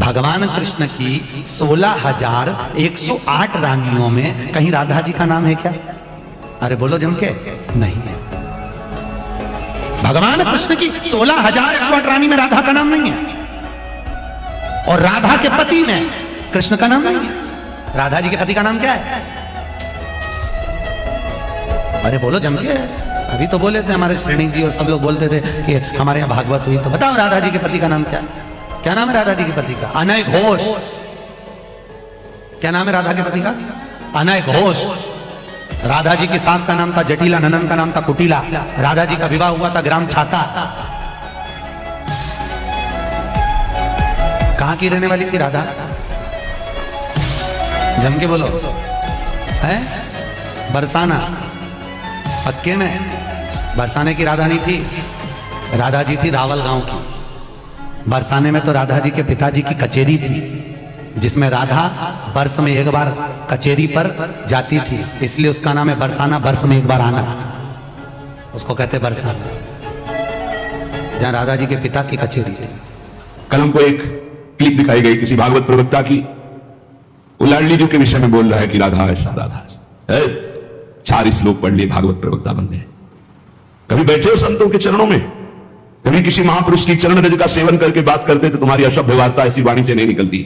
भगवान कृष्ण की 16,108 रानियों में कहीं राधा जी का नाम है क्या? अरे बोलो जम के, नहीं है। भगवान कृष्ण की 16,108 रानी में राधा का नाम नहीं है, और राधा के पति में कृष्ण का नाम नहीं है। राधा जी के पति का नाम क्या है? अरे बोलो जम के। अभी तो बोले थे हमारे श्रेणी जी और सब लोग बोलते थे कि हमारे यहाँ भागवत हुई, तो बताओ राधा जी के पति का नाम क्या है? क्या नाम है राधा जी के पति का? अनय घोष। क्या नाम है राधा के पति का? अनय घोष। राधा जी की सास का नाम था जटिला, ननन का नाम था कुटिला। राधा जी का विवाह हुआ था ग्राम छाता। कहां की रहने वाली थी राधा? जम के बोलो। है बरसाना, पक्के में बरसाने की राधा नहीं थी। राधा जी थी रावल गांव की। बरसाने में तो राधा जी के पिताजी की कचेरी थी, जिसमें राधा वर्ष में एक बार कचेरी पर जाती थी, इसलिए उसका नाम है बरसाना। वर्ष में एक बार आना, उसको कहते बरसाना, जहां राधा जी के पिता की कचेरी थी। कल हमको एक क्लिप दिखाई गई किसी भागवत प्रवक्ता की, वो लाडली जी के विषय में बोल रहा है कि राधा ऐसा राधा ऐसा। 4 श्लोक पढ़ लिए, भागवत प्रवक्ता बन गए। कभी बैठे हो संतों के चरणों में? कभी किसी महापुरुष की चरण रज का सेवन करके बात करते तो तुम्हारी अशुभ वार्ता ऐसी वाणी से नहीं निकलती।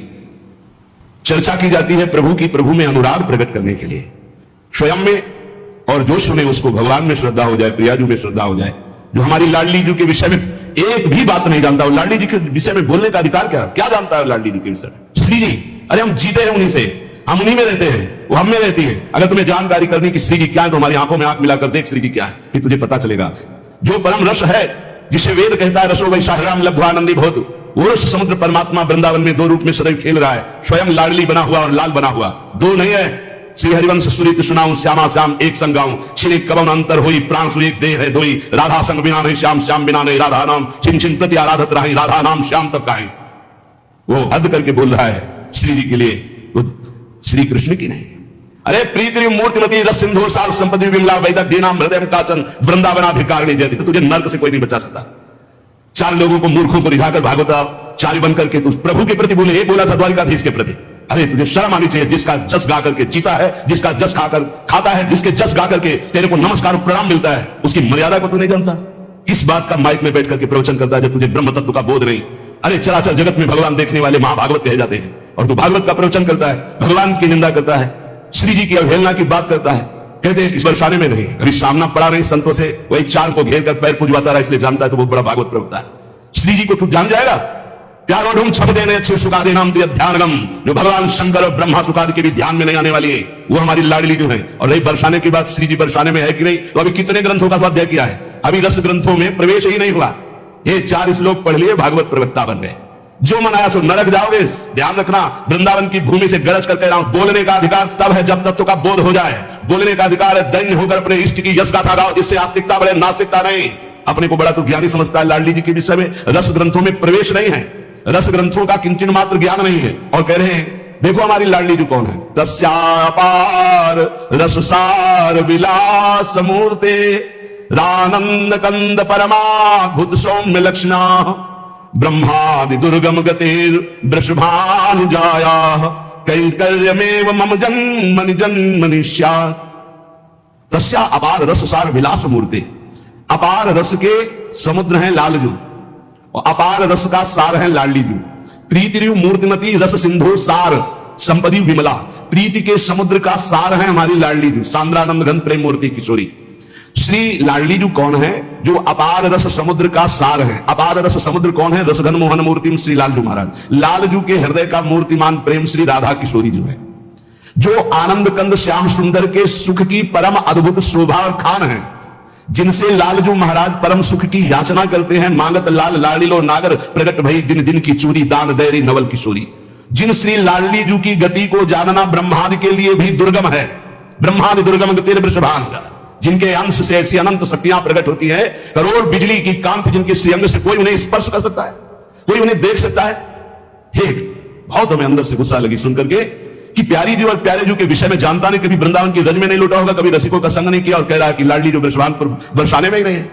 चर्चा की जाती है प्रभु की, प्रभु में अनुराग प्रकट करने के लिए स्वयं में, और जो सुने उसको भगवान में श्रद्धा हो जाए, प्रियाजू में श्रद्धा हो जाए। जो हमारी लाडली जी के विषय में एक भी बात नहीं जानता, वो लाडली जी के विषय में बोलने का अधिकार क्या जानता है लाडली जी के विषय में? श्री जी, अरे हम जीते हैं उन्हीं से, हम उन्हीं में रहते हैं, वो हम में रहती है। अगर तुम्हें जानकारी करनी कि श्री जी क्या है तो हमारी आंखों में आंख मिलाकर देख श्री जी क्या है, फिर तुझे पता चलेगा। जो परम रस है, जिसे वेद कहता है रसो वैशाहराम लब्ध्वानंदी बहुत, वो रस समुद्र परमात्मा वृंदावन में 2 रूप में सदैव खेल रहा है। स्वयं लाडली बना हुआ और लाल बना हुआ, 2 नहीं है। श्री हरिवंश सुरीत सुनाऊं, श्यामा श्याम एक संग गाऊं, छिने कवन अंतर होई, प्राण सुरीत देह है दोई। राधा संग बिना नहीं, श्याम श्याम बिना नहीं, राधा नाम छिन छिन प्रति आराधत रही, राधा नाम श्याम तब काहे। वो हद करके बोल रहा है श्री जी के लिए, वो श्री कृष्ण की नहीं। अरे प्रीति मूर्तिमती रस सिंधु सार संपत्ति विमला वैदक दीनाम हृदय काचन वृंदावनाधिकारिणी जयति। तो तुझे नर्क से कोई नहीं बचा सकता। 4 लोगों को मूर्खों को रिझाकर भागवताचार्य बन करके तू प्रभु के प्रति बोले, ये बोला था द्वारिकाधीश के प्रति। अरे तुझे शर्म आनी चाहिए। जिसका जस गा करके जीता है, जिसका जस खाकर खाता है, जिसके जस गा करके तेरे को नमस्कार प्रणाम मिलता है, उसकी मर्यादा को तू नहीं जानता। किस बात का माइक में बैठ करके प्रवचन करता है जब तुझे ब्रह्म तत्व का बोध नहीं? अरे चराचर जगत में भगवान देखने वाले महाभागवत कहे जाते हैं, और तू भागवत का प्रवचन करता है, भगवान की निंदा करता है, श्री जी की अवहेलना की बात करता है। कहते हैं कि बरसाने में नहीं, अभी सामना पड़ा नहीं संतों से, वही 4 को घेर कर पैर पुजवाता रहा, इसलिए जानता है तो बहुत बड़ा भागवत प्रवक्ता है। श्री जी को तू जान जाएगा। प्यारो ढूंढ छप देने अच्छे सुखादे नाम ध्यानगम, जो भगवान शंकर और ब्रह्मा सुखादि के भी ध्यान में नहीं आने वाली है, वो हमारी लाडली जो है। और रही बरसाने की बात, श्री जी बरसाने में है कि नहीं, तो अभी कितने ग्रंथों का स्वाध्याय किया है? अभी रस ग्रंथों में प्रवेश ही नहीं हुआ। ये 4 श्लोक पढ़ लिए, भागवत प्रवक्ता बन गए। जो मन आया सो नरक जाओगे। ध्यान रखना, वृंदावन की भूमि से गरज कर कह रहा हूं, बोलने का अधिकार तब है जब तत्व का बोध हो जाए। बोलने का अधिकार है दैन्य होकर अपने इष्ट की यश गाथा गाओ, इससे आस्तिकता बढ़े, नास्तिकता नहीं। अपने को बड़ा तो ज्ञानी समझता है। लाडली जी के विषय में रस ग्रंथों में प्रवेश नहीं है, रस ग्रंथों का किंचन मात्र ज्ञान नहीं है। और कह रहे हैं देखो हमारी लाडली जी कौन है? तस्यापार रससार विलास मूर्ते, रानंद कंद परमाद्भुत सौम्य लक्षणा, ब्रह्मादि दुर्गम गतिर वृषभानुजाया, कैंकर्यमेव मम जन्मनि जन्मनि स्यात्। तस्या अपार रस सार विलास मूर्ति। अपार रस के समुद्र है लालजू, और अपार रस का सार है लाडली जू। प्रीति मूर्तिमती रस सिंधु सार संपदी विमला। प्रीति के समुद्र का सार है हमारी लाडली जू, सांद्रानंद घन प्रेम मूर्ति किशोरी। श्री लाडली जू कौन है? जो अपार रस समुद्र का सार है। अपार रस समुद्र कौन है? रसघन मोहन मूर्ति श्री लालजू महाराज। लालजू के हृदय का मूर्तिमान प्रेम श्री राधा किशोरी जो है। जो आनंद कंद श्याम सुंदर के सुख की परम अद्भुत शोभा और खान है, जिनसे लालजू महाराज परम सुख की याचना करते हैं। मांगत लाल लाडीलो नागर, प्रगट भई दिन दिन की चूरी, दान दैरी नवल किशोरी। जिन श्री लाडली जू की गति को जानना ब्रह्मादि के लिए भी दुर्गम है। ब्रह्मादि दुर्गम गति वृषभान, जिनके अंश से ऐसी अनंत शक्तियां प्रकट होती है। करोड़ बिजली की कांति जिनके श्रीअंग से कोई उन्हें स्पर्श कर सकता है, कोई उन्हें देख सकता है। हे बहुत हमें अंदर से गुस्सा लगी सुनकर के कि प्यारी जी और प्यारे जी के विषय में जानता नहीं, कभी वृंदावन की रज में नहीं लौटा होगा, कभी रसिकों का संग नहीं किया, और कह रहा है कि लाडली जो वृषभान पर बरसाने में ही नहीं है।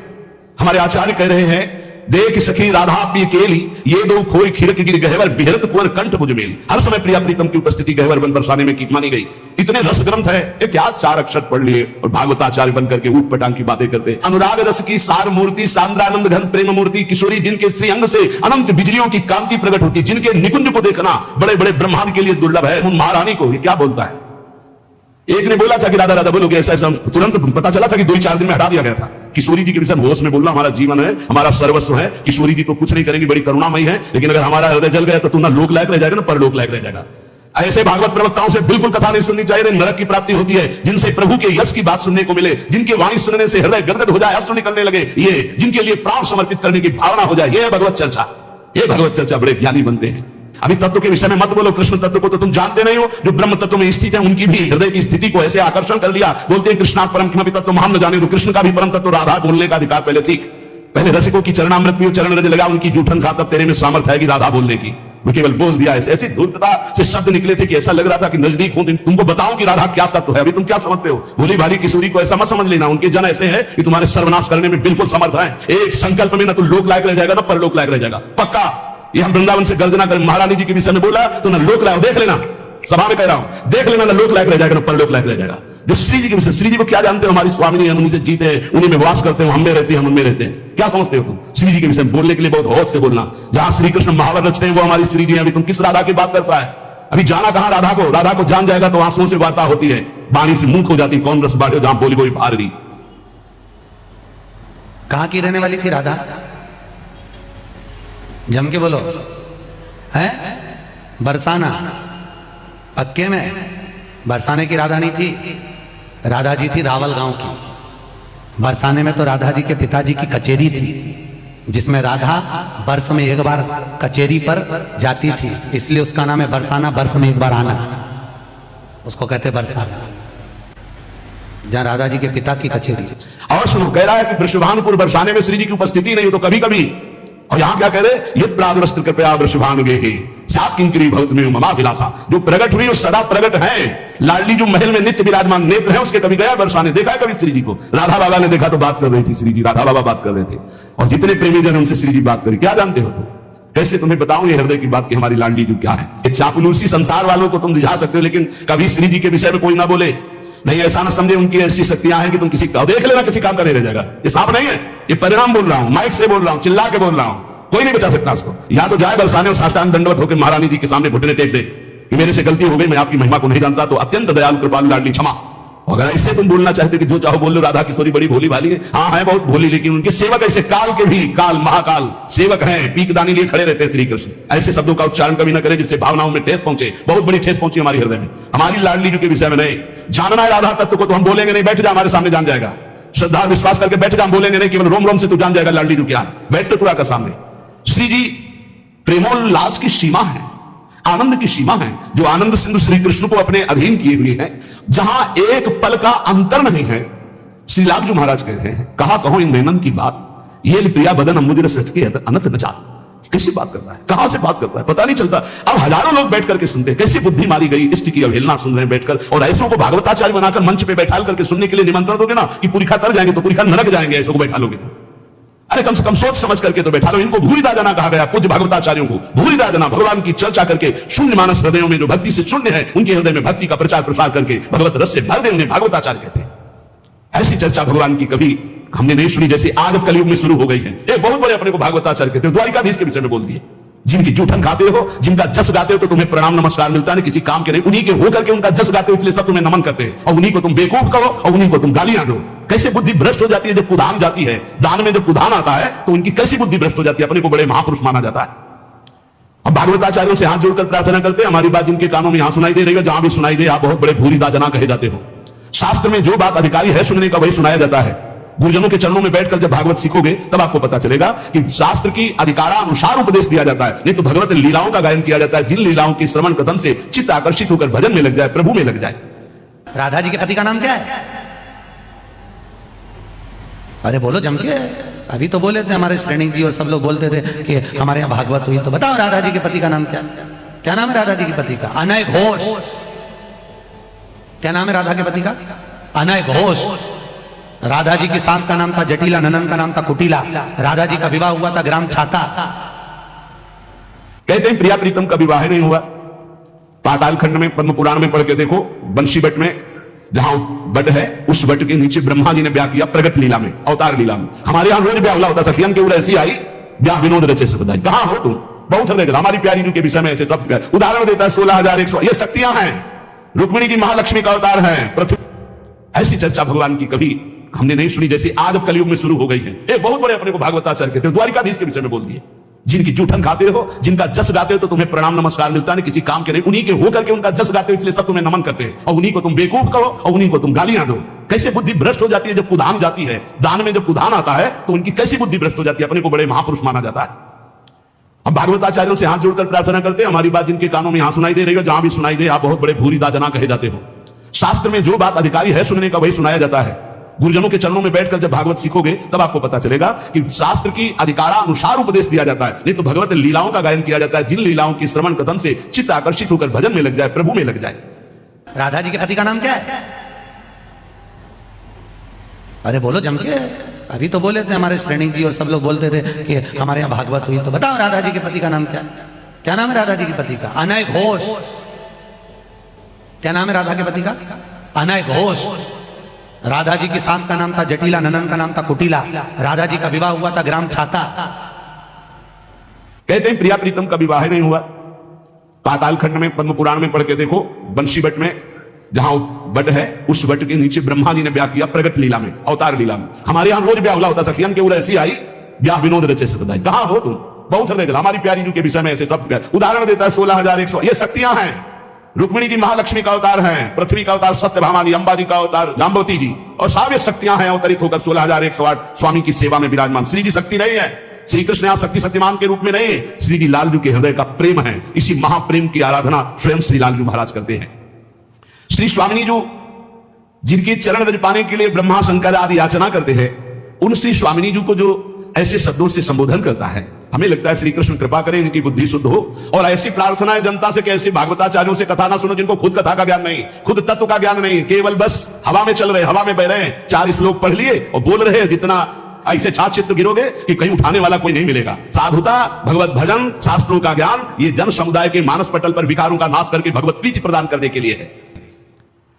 हमारे आचार्य कह रहे हैं देख सखी राधा प्रिय केली, ये दो खोई खिड़क गिर गहवर, बिहरत कुंवर कंठ भुज मेली। हर समय प्रिया प्रीतम की उपस्थिति गहवर बन बरसाने में की मानी गई। इतने रस ग्रंथ है, ये क्या 4 अक्षर पढ़ लिए और भागवताचार्य बन करके ऊट पटांग की बातें करते। अनुराग रस की सार मूर्ति, सांद्रानंद घन प्रेम मूर्ति, किशोरी जिनके श्री अंग से अनंत बिजलियों की कांति प्रकट होती, जिनके निकुंज को देखना बड़े बड़े ब्रह्मांड के लिए दुर्लभ है, उन महारानी को ये क्या बोलता है। एक ने बोला था कि राधा राधा बोलोगे ऐसा ऐसा, तुरंत पता चला था कि 2-4 दिन में हटा दिया गया था। किशोरी जी के विषय होश में बोलना हमारा जीवन है, हमारा सर्वस्व है। किशोरी जी तो कुछ नहीं करेंगी, बड़ी करुणामयी है, लेकिन अगर हमारा हृदय जल गया तो तू ना लोक लायक रह जाएगा ना परलोक लायक रह जाएगा। ऐसे भागवत प्रवक्ताओं से बिल्कुल कथा नहीं सुननी चाहिए, नरक की प्राप्ति होती है। जिनसे प्रभु के यश की बात सुनने को मिले, जिनके वाणी सुनने से हृदय गदगद हो जाए, अश्रु निकलने लगे, ये जिनके लिए प्राण समर्पित करने की भावना हो जाए, ये भगवत चर्चा। ये भगवत चर्चा बड़े ज्ञानी बनते हैं। अभी तत्व के विषय में मत बोलो, कृष्ण तत्व को तो तुम जानते नहीं हो। जो ब्रह्म तत्व में स्थित है उनकी भी हृदय की स्थिति को ऐसे आकर्षण कर लिया। बोलते हैं कृष्णा परम किमपि तत्व हम न जाने, तो कृष्ण का भी परम तत्व राधा बोलने का अधिकार पहले सीख। पहले रसिकों की चरणामृत पियो, चरण रज लगा उनकी जूठन खा, तब तेरे में सामर्थ्य है कि राधा बोलने की। वो केवल बोल दिया, ऐसी धूर्तता से शब्द निकले थे कि ऐसा लग रहा था कि नजदीक हूं, तुमको बताऊं कि राधा क्या तत्व है। अभी तुम क्या समझते हो, भोली भाली किशोरी को ऐसा मत समझ लेना। उनके जन ऐसे हैं कि तुम्हारे सर्वनाश करने में बिल्कुल समर्थ है। एक संकल्प में ना तो लोक लायक रह जाएगा ना परलोक लायक रह जाएगा, पक्का। ये हम वृंदावन से गर्जना कर महारानी जी के विषय में बोला तो ना लोक लायक, देख लेना, सभा में कह रहा हूं, देख लेना, ना लोक लायक रह जाएगा ना परलोक लायक रह जाएगा। जो श्री जी के विषय, श्री जी को क्या जानते हो, हमारी स्वामिनी है, उन्हीं से जीते हैं, उन्हीं में वास करते हो, हम में रहते हैं, हम उनमें रहते हैं। क्या समझते हो तुम श्री जी के विषय में बोलने के लिए बहुत होश से बोलना। जहां श्री कृष्ण महावर रचते हैं वो हमारी श्री जी है। अभी तुम किस राधा की बात करता है, अभी जाना कहां राधा को। राधा को जान जाएगा तो आंसुओं से वार्ता होती है, वाणी से मुंह हो जाती, कौन रस बाढ़ जहां बोली कोई भार रही। कहां की रहने वाली थी राधा, जम के बोलो है। बरसाना, पक्के में बरसाने की राधा नहीं थी, राधा जी थी रावल गांव की। बरसाने में तो राधा जी के पिताजी की कचेरी थी, जिसमें राधा वर्ष में एक बार कचेरी पर जाती थी, इसलिए उसका नाम है बरसाना, वर्ष में एक बार आना, उसको कहते बरसाना, जहां राधा जी के पिता की कचेरी। और सुनो, कह रहा है कि वृषभानुपुर बरसाने में श्री जी की उपस्थिति नहीं हो तो कभी कभी, और यहां क्या कह रहे, यद प्रादुरस्त्र कृपया वृषभानुगे सात किंकरी भवत में ममा विलासा। जो प्रकट हुई वो सदा प्रकट है। लाडली जो महल में नित्य विराजमान नेत्र है, उसके कभी गया बरसाने, देखा है कभी श्री जी को। राधा बाबा ने देखा तो बात कर रही थी श्री जी, राधा बाबा बात कर रहे थे, और जितने प्रेमी जन उनसे श्री जी बात करी। क्या जानते हो तुम, कैसे तुम्हें बताऊं ये हृदय की बात कि हमारी लाडली जो क्या है। ये चापलूसी संसार वालों को तुम रिझा सकते हो, लेकिन कभी श्री जी के विषय में कोई ना बोले। नहीं, ऐसा ना समझे उनकी ऐसी शक्तियां हैं कि तुम किसी का देख लेना किसी काम का नहीं रह जाएगा। ये सांप नहीं है, ये परिणाम बोल रहा हूं, माइक से बोल रहा हूं, चिल्ला के बोल रहा हूं, कोई नहीं बचा सकता उसको। यहां तो जाए बरसाने और साष्टांग दंडवत होकर महारानी जी के सामने घुटने टेक दे कि मेरे से गलती हो गई, मैं आपकी महिमा को नहीं जानता, तो अत्यंत दयालु कृपालु लाडली क्षमा। अगर ऐसे तुम बोलना चाहते कि जो चाहो बोल लो, राधा किशोरी बड़ी भोली भाली है, हाँ है बहुत भोली, लेकिन उनके सेवक ऐसे काल के भी काल महाकाल सेवक हैं, पीकदानी लिए खड़े रहते हैं श्री कृष्ण। ऐसे शब्दों का उच्चारण कभी ना करे जिससे भावनाओं में ठेस पहुंचे। बहुत बड़ी ठेस पहुंची हमारी हृदय में, हमारी लाडली जी के विषय में नहीं। जानना है राधा तत्व को तो हम बोलेंगे नहीं, बैठ जा हमारे सामने जान जाएगा। श्रद्धा विश्वास करके बैठ जा, हम बोलेंगे नहीं, केवल रोम रोम से तू जान जाएगा लाडली जी क्या। बैठ के तुरा का सामने श्री जी प्रेमोल्लास की सीमा है, आनंद की सीमा है, जो आनंद सिंधु श्री कृष्ण को अपने अधीन किए हुए हैं, जहां एक पल का अंतर नहीं है। श्री लाभ जो महाराज कह रहे हैं, कहा कहो इन नैनन की बात, ये प्रिया बदन अमुदिर सटके अनंत न जात। किससे बात करता है, कहां से बात करता है, पता नहीं चलता। अब हजारों लोग बैठ करके सुनते हैं, कैसी बुद्धि मारी गई, इष्ट की अवहेलना सुन रहे हैं बैठकर। और ऐसों को भागवताचार्य बनाकर मंच पे बैठा करके सुनने के लिए निमंत्रण दोगे ना कि पुरीखा तर जाएंगे तो पुरीखा नरक जाएंगे, ऐसों को बैठा लोगे तो। अरे कम से कम सोच समझ करके तो बैठा लो। इनको भूरिदा जना कहा गया, पूज्य भागवताचार्यों को भूरिदा जना, भगवान की चर्चा करके शून्य मानस हृदयों में जो भक्ति से शून्य है, उनके हृदय में भक्ति का प्रचार प्रसार करके भगवत रस से भर दे, उन्हें भागवताचार्य कहते हैं। ऐसी चर्चा भगवान की कभी हमने नहीं सुनी जैसी आज अब कलयुग में शुरू हो गई है। एक बहुत बड़े अपने को भागवताचार्य कहते हैं, द्वारिकाधीश के विषय में बोल दिए। जिनकी जूठन खाते हो, जिनका जस गाते हो, तो तुम्हें प्रणाम नमस्कार मिलता है, किसी काम के नहीं। उन्हीं के होकर के उनका जस गाते हो, इसलिए सब तुम्हें नमन करते हैं, और उन्हीं को तुम बेवकूफ कहो और उन्हीं को तुम गालियां दो। कैसे बुद्धि भ्रष्ट हो जाती है जब कुदान जाती है। दान में जब कुदान आता है तो उनकी कैसी बुद्धि भ्रष्ट हो जाती है, अपने को बड़े महापुरुष माना जाता है। अब भागवताचार्यों से हाथ जोड़कर प्रार्थना करते हैं, हमारी बात जिनके कानों में यहां सुनाई दे रही है, जहां भी सुनाई दे, आप बहुत बड़े भूरिदा जना कहे जाते हो। शास्त्र में जो बात अधिकारी है सुनने का वही सुनाया जाता है। गुरुजनों के चरणों में बैठकर जब भागवत सीखोगे तब आपको पता चलेगा कि शास्त्र की अधिकारानुसार उपदेश दिया जाता है, नहीं तो भगवत लीलाओं का गायन किया जाता है। जिन लीलाओं के श्रवण कथन से चित्त आकर्षित होकर भजन में लग जाए, प्रभु में लग जाए। राधा जी के पति का नाम क्या है? अरे बोलो जम के। अभी तो बोले थे हमारे श्रेणी जी और सब लोग बोलते थे कि हमारे यहाँ भागवत हुई, तो बताओ राधा जी के पति का नाम क्या? क्या नाम है राधा जी के पति का? अनय घोष। क्या नाम है राधा के पति का? अनय घोष। राधा जी की सास का नाम था जटिला, ननन का नाम था कुटिला। राधा जी का विवाह हुआ था ग्राम छाता। कहते हैं प्रिया प्रीतम का विवाह नहीं हुआ। पाताल खंड में पद्म पुराण में पढ़ के देखो, बंशी बट में जहां बट है उस बट के नीचे ब्रह्मा जी ने ब्याह किया प्रगट लीला में, अवतार लीला में। हमारे यहां रोज ब्याह होता, सखियन के ऐसी आई ब्याह विनोद रचे सुखदाई। कहां हो तुम? बहुत हृदय हमारी प्यारी जी के विषय में ऐसे सब उदाहरण देता है। 16,100 ये शक्तियां हैं, रुक्मिणी की महालक्ष्मी का अवतार है। पृथ्वी ऐसी चर्चा भगवान की कभी हमने नहीं सुनी जैसी आज अब कलयुग में शुरू हो गई है। एक बहुत बड़े अपने को भागवताचार्य कहते हैं, द्वारिकाधीश के विषय में बोल दिए। जिनकी जूठन खाते हो, जिनका जस गाते हो तो तुम्हें प्रणाम नमस्कार मिलता नहीं, किसी काम के नहीं, उन्हीं के होकर के उनका जस गाते हो इसलिए सब तुम्हें नमन करते हैं, और उन्हीं को तुम बेवकूफ कहो और उन्हीं को तुम गालियां दो। कैसे बुद्धि भ्रष्ट हो जाती है जब कुधान जाती है। दान में जब कुधान आता है तो उनकी कैसी बुद्धि भ्रष्ट हो जाती है। अपने को बड़े महापुरुष माना जाता है। हम भागवताचार्यों से हाथ जोड़कर प्रार्थना करते हैं, हमारी बात जिनके कानों में यहां सुनाई दे रही है, जहां भी सुनाई दे, आप बहुत बड़े भूरी दाजना कहे जाते हो। शास्त्र में जो बात अधिकारी है सुनने का वही सुनाया जाता है। गुरुजनों के चरणों में बैठकर जब भागवत सीखोगे तब आपको पता चलेगा कि शास्त्र की अधिकारानुसार उपदेश दिया जाता है, नहीं तो भगवत लीलाओं का गायन किया जाता है। जिन लीलाओं की श्रवण कथन से चित्त आकर्षित होकर भजन में लग जाए, प्रभु में लग जाए। राधा जी के पति का नाम क्या है? अरे बोलो जम के। अभी तो बोले थे हमारे श्रेणी जी और सब लोग बोलते थे कि हमारे यहाँ भागवत हुई, तो बताओ राधा जी के पति का नाम क्या? क्या नाम है राधा जी के पति का? अनय घोष। क्या नाम है राधा के पति का? अनय घोष। राधा जी की सास का नाम था जटिला, ननन का नाम था कुटिला। राधा जी का विवाह हुआ था ग्राम छाता। कहते हैं प्रिया प्रीतम का विवाह नहीं हुआ। पाताल खंड में पद्म पुराण में पढ़ के देखो, बंशी बट में जहां बट है उस बट के नीचे ब्रह्मा जी ने ब्याह किया प्रगट लीला में, अवतार लीला में। हमारे यहां रोज ब्याह होता, सखियन के ऐसी आई ब्याह विनोद रचे सुखदाई। कहां हो तुम? बहुत हृदय हमारी प्यारी जी के विषय में ऐसे सब उदाहरण देता है। 16,100 ये शक्तियां हैं, रुक्मिणी की महालक्ष्मी का अवतार है। पृथ्वी का अवतार सत्यभामानी, अंबा जी का अवतार जाम्बवती जी, और सारे शक्तियां हैं अवतरित होकर 16,108 स्वामी की सेवा में विराजमान। श्री जी शक्ति नहीं है, श्री कृष्ण यहां शक्ति शक्तिमान के रूप में नहीं है, श्री जी लालजू के हृदय का प्रेम है। इसी महाप्रेम की आराधना स्वयं श्री लालजू महाराज करते हैं। श्री स्वामिनी जी जिनके चरण रज पाने के लिए ब्रह्मा शंकर आदि याचना करते हैं, उन श्री स्वामिनी जी को जो ऐसे शब्दों से संबोधन करता है, हमें लगता है श्री कृष्ण कृपा करें इनकी बुद्धि शुद्ध हो। और ऐसी प्रार्थना है जनता से कि ऐसे भागवताचार्यों से कथा ना सुनो जिनको खुद कथा का ज्ञान नहीं, खुद तत्व का ज्ञान नहीं, केवल बस हवा में चल रहे, हवा में बह रहे, 4 श्लोक पढ़ लिए और बोल रहे हैं। जितना ऐसे छाछ चित्त गिरोगे कि कहीं उठाने वाला कोई नहीं मिलेगा। साधुता, भगवत भजन, शास्त्रों का ज्ञान, ये जन समुदाय के मानस पटल पर विकारों का नाश करके भगवत प्रीति प्रदान करने के लिए है।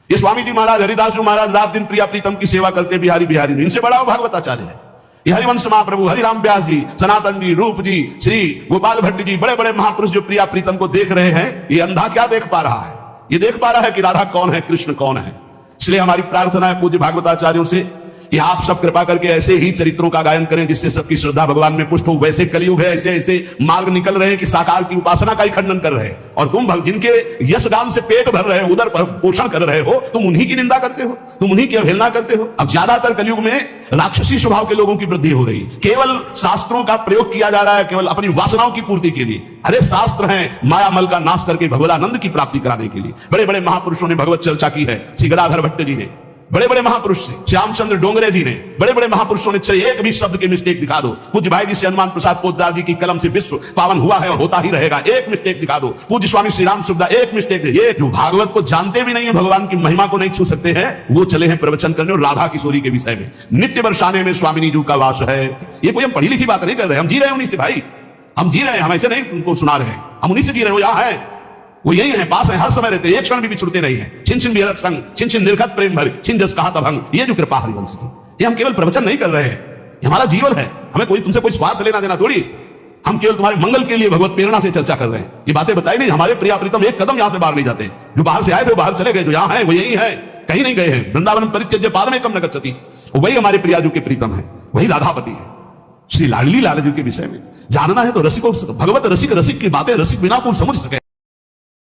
ये स्वामी जी महाराज, हरिदास जी महाराज रात दिन प्रिया प्रीतम की सेवा करते बिहारी बिहारी, इनसे बड़ा भागवताचार्य है। ये हरिवंश महाप्रभु, हरिराम व्यास जी, सनातन जी, रूप जी, श्री गोपाल भट्ट जी, बड़े बड़े महापुरुष जो प्रिया प्रीतम को देख रहे हैं, ये अंधा क्या देख पा रहा है? ये देख पा रहा है कि राधा कौन है, कृष्ण कौन है। इसलिए हमारी प्रार्थना है पूज्य भागवताचार्यों से कि आप सब कृपा करके ऐसे ही चरित्रों का गायन करें जिससे सबकी श्रद्धा भगवान में पुष्ट हो। वैसे कलयुग है, ऐसे ऐसे मार्ग निकल रहे हैं कि साकार की उपासना का ही खंडन कर रहे हैं, और तुम जिनके यश गान से पेट भर रहे हो, उदर पोषण कर रहे हो, तुम उन्हीं की निंदा करते हो, तुम उन्हीं की अवहेलना करते हो। अब ज्यादातर कलयुग में राक्षसी स्वभाव के लोगों की वृद्धि हो रही, केवल शास्त्रों का प्रयोग किया जा रहा है केवल अपनी वासनाओं की पूर्ति के लिए। अरे शास्त्र हैं मायामल का नाश करके भगवदानंद की प्राप्ति कराने के लिए। बड़े बड़े महापुरुषों ने भगवत चर्चा की है। श्री गदाधर भट्ट जी ने, बड़े बड़े महापुरुष से श्यामचंद्र डोंगरे जी ने, बड़े बड़े महापुरुषों ने, चलिए एक भी शब्द के मिस्टेक दिखा दो। पूज्य भाई जी से हनुमान प्रसाद पोद्दार जी की कलम से विश्व पावन हुआ है और होता ही रहेगा, एक मिस्टेक दिखा दो। पूज्य स्वामी श्री राम सुखदा एक मिस्टेक दे। ये जो भागवत को जानते भी नहीं है, भगवान की महिमा को नहीं छू सकते हैं, वो चले हैं प्रवचन करने और राधा किशोरी के विषय में। नित्य बरसाने में स्वामिनी जी का वास है। ये कोई हम पढ़ी लिखी बात नहीं कर रहे, हम जी रहे हैं उन्हीं से भाई, हम जी रहे हैं, हम ऐसे नहीं तुमको सुना रहे हैं, हम उन्हीं से जी रहे हो। यहाँ है वो यही है, पास है, हर समय रहते, एक क्षण भी छुड़ते नहीं है। छिन छिन विरत संग, छिन छिन निर्घत प्रेम भर, छिन जस कहा तभंग। ये जो कृपा हरिवंश की, ये हम केवल प्रवचन नहीं कर रहे हैं, ये हमारा जीवन है। हमें कोई तुमसे कोई स्वार्थ लेना देना थोड़ी, हम केवल तुम्हारे मंगल के लिए भगवत प्रेरणा से चर्चा कर रहे हैं। ये बातें बताई नहीं, हमारे प्रिया प्रीतम एक कदम यहां से बाहर नहीं जाते। जो बाहर से आए थे वो बाहर चले गए, जो यहां है वो यही है, कहीं नहीं गए हैं। वृंदावन परित्यज्य पादमेकं न गच्छति, वही हमारे प्रियाजू के प्रीतम है, वही राधापति है। श्री लाडली लाल जी के विषय में जानना है तो रसिकों, भगवत रसिक रसिक की बातें रसिक बिना को समझ सके।